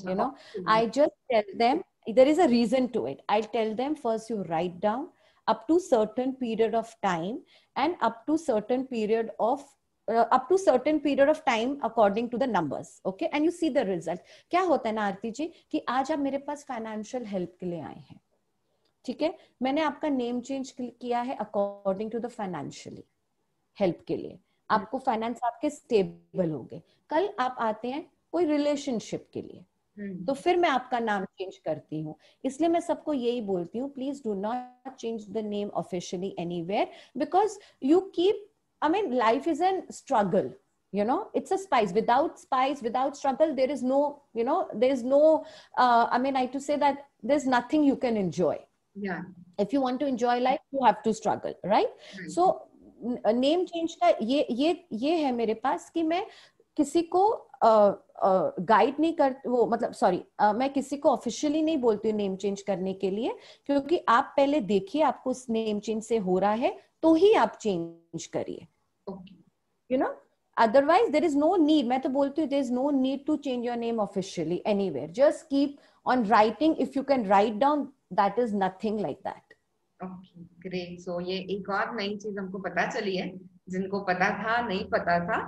you know, I just tell them there is a reason to it. I tell them first you write down up to certain period of time and up to certain period of time according to the numbers, okay, and you see the result. क्या होता है ना आरती जी कि आज आप मेरे पास financial help के लिए आए हैं, ठीक है, मैंने आपका नेम चेंज किया है according to the financially help के लिए, आपको फाइनेंस आपके स्टेबल हो गए। कल आप आते हैं कोई रिलेशनशिप के लिए, तो फिर मैं आपका नाम चेंज करती हूँ। इसलिए मैं सबको यही बोलती हूँ, please do not change the name officially anywhere, because you keep, I mean, life is a struggle, you know, it's a spice. Without spice, without struggle, there is no, you know, there is no, I mean, I to say that there's nothing you can enjoy. Yeah. If you want to enjoy life, you have to struggle, right? So, name change का ये है मेरे पास कि मैं किसी को guide नहीं कर, वो मतलब सॉरी, मैं किसी को ऑफिशियली नहीं बोलती हूँ नेम चेंज करने के लिए, क्योंकि आप पहले देखिए आपको उस नेम चेंज से हो रहा है तो ही आप चेंज करिए, you know, otherwise there is no need. मैं तो बोलती हूँ there is no need to change your name officially anywhere, just keep on writing, if you can write down, that is nothing like that. Okay, great. So ये एक और नई चीज हमको पता चली है, जिनको पता था नहीं पता था।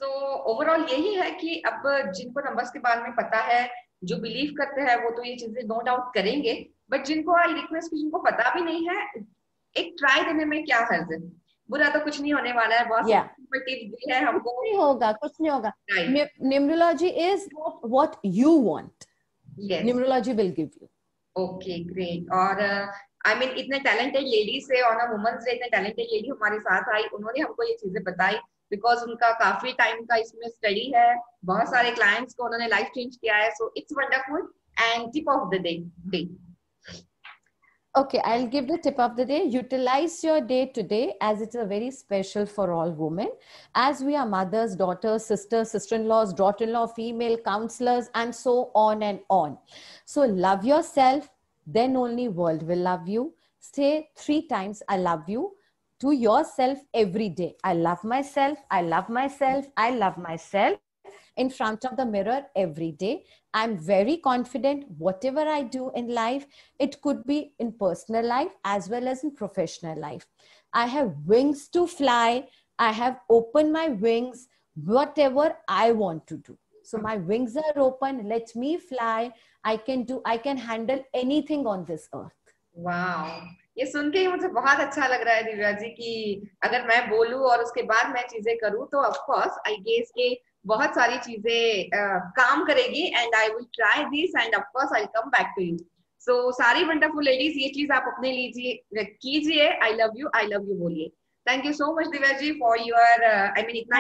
सो ओवरऑल यही है कि अब जिनको नंबर्स के बारे में पता है, जो बिलीव करते हैं, वो तो ये चीजें नो डाउट करेंगे, बट जिनको आई रिक्वेस्ट की जिनको पता भी नहीं है, एक ट्राई देने में क्या हर्ज है, बुरा तो कुछ नहीं होने वाला है। बहुत सिंपल टिप्स दी है हमको, कुछ नहीं होगा। Numerology is what you want, Yes. Numerology will give you. Okay great. और आई मीन इतने टैलेंटेड लेडीज से ऑन अ वुमेन्स डे इतने टैलेंटेड लेडी हमारे साथ आई, उन्होंने हमको ये चीजें बताई, बिकॉज उनका काफी टाइम का इसमें स्टडी है, बहुत सारे क्लाइंट्स को उन्होंने लाइफ चेंज किया है, so it's wonderful. And tip of the day. Okay, I'll give the tip of the day. Utilize your day today as it's a very special for all women. As we are mothers, daughters, sisters, sister-in-laws, daughter-in-law, female counselors, and so on and on. So love yourself, then only world will love you. Say 3 times, I love you to yourself every day. I love myself, I love myself, I love myself in front of the mirror every day. I'm very confident whatever I do in life, it could be in personal life as well as in professional life. I have wings to fly. I have opened my wings, whatever I want to do. So my wings are open. Let me fly. I can handle anything on this earth. वाह, ये सुन के ही मुझे बहुत अच्छा लग रहा है दिव्या जी कि अगर मैं बोलूं और उसके बाद मैं चीजें करूं तो ऑफ कोर्स आई गेस के बहुत सारी चीजें काम करेगी। And I will try this and of course I come back to you. So सारी वंडरफुल लेडीज ये चीज आप अपने लीजिए, कीजिए, आई लव यू बोलिए। Thank you so much Divya ji for your I mean इतना